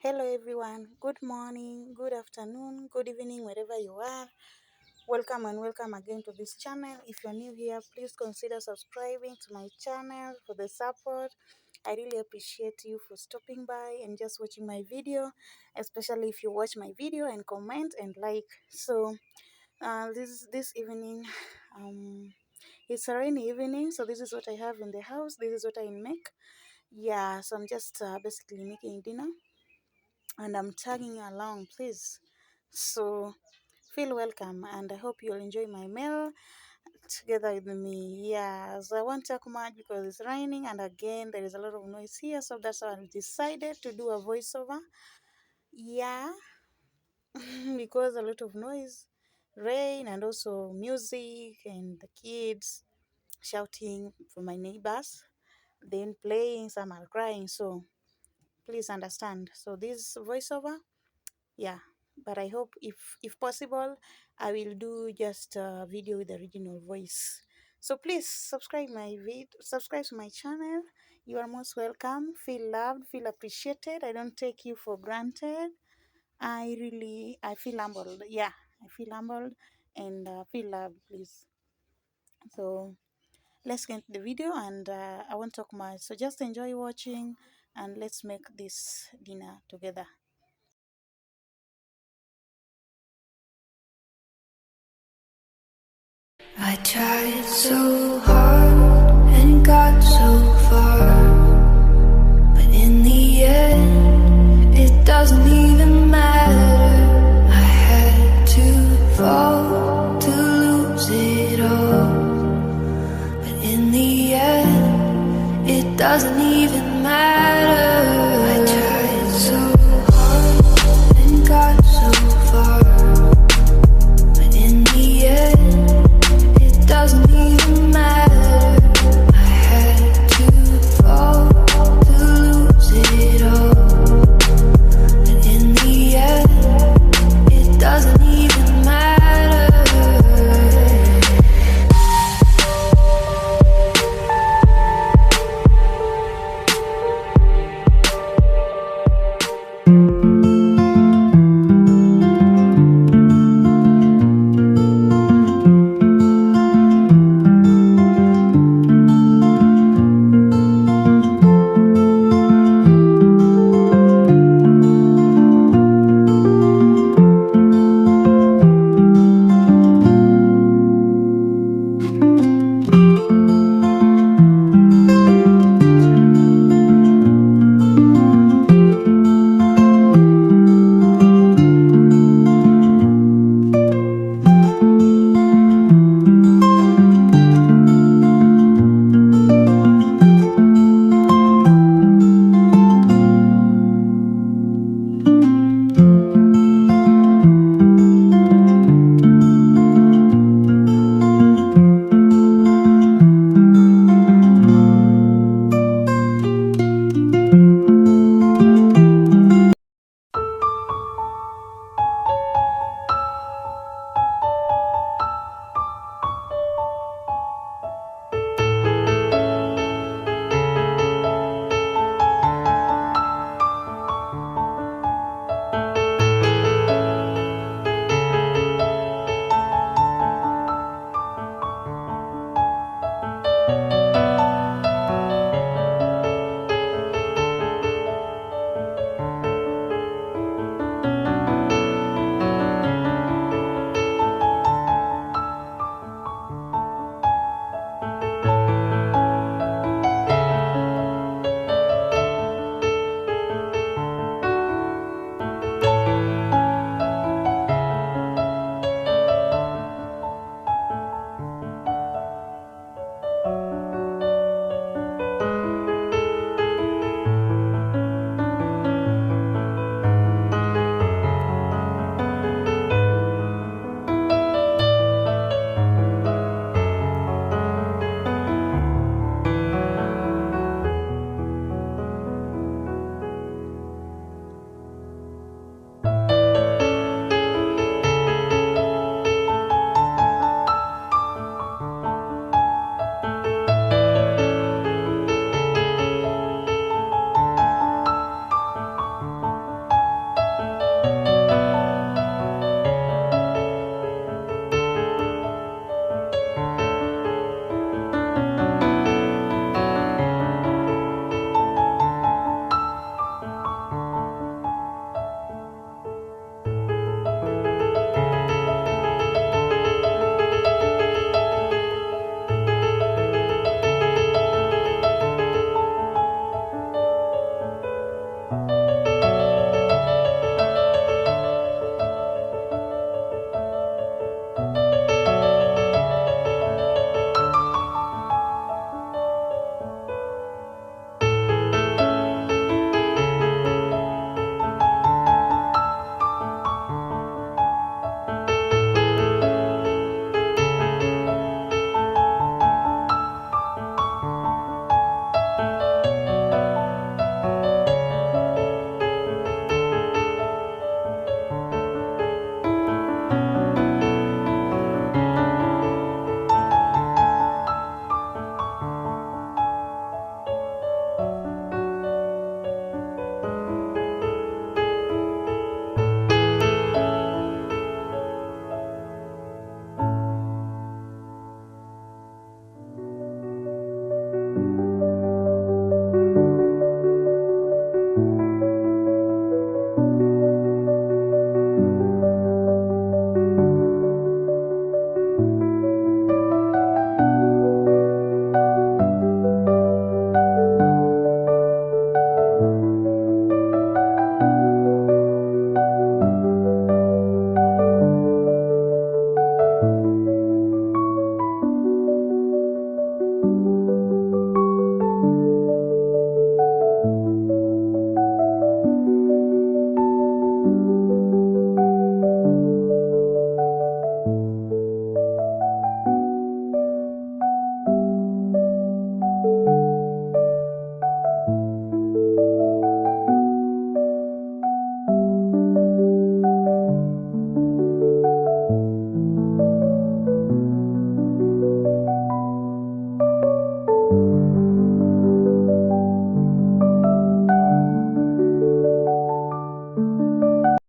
Hello everyone, good morning, good afternoon, good evening, wherever you are. Welcome and welcome again to this channel. If you're new here, please consider subscribing to my channel for the support. I really appreciate you for stopping by and just watching my video, especially if you watch my video and comment and like. So this evening, it's a rainy evening, so this is what I have in the house. This is what I make. Yeah, so I'm just basically making dinner and I'm tagging you along, please. So feel welcome, and I hope you'll enjoy my meal together with me. Yeah, so I won't talk much because it's raining, and again, there is a lot of noise here, so that's why I decided to do a voiceover. Yeah, because a lot of noise, rain, and also music, and the kids shouting for my neighbors, then playing, some are crying, so please understand. So, this voiceover, yeah, but I hope if possible I will do just a video with the original voice. So please subscribe to my channel. You are most welcome. Feel loved, feel appreciated. I don't take you for granted. I feel humbled. Yeah, I feel humbled and feel loved, please. So let's get the video, and I won't talk much, so just enjoy watching and let's make this dinner together. I tried so hard and got so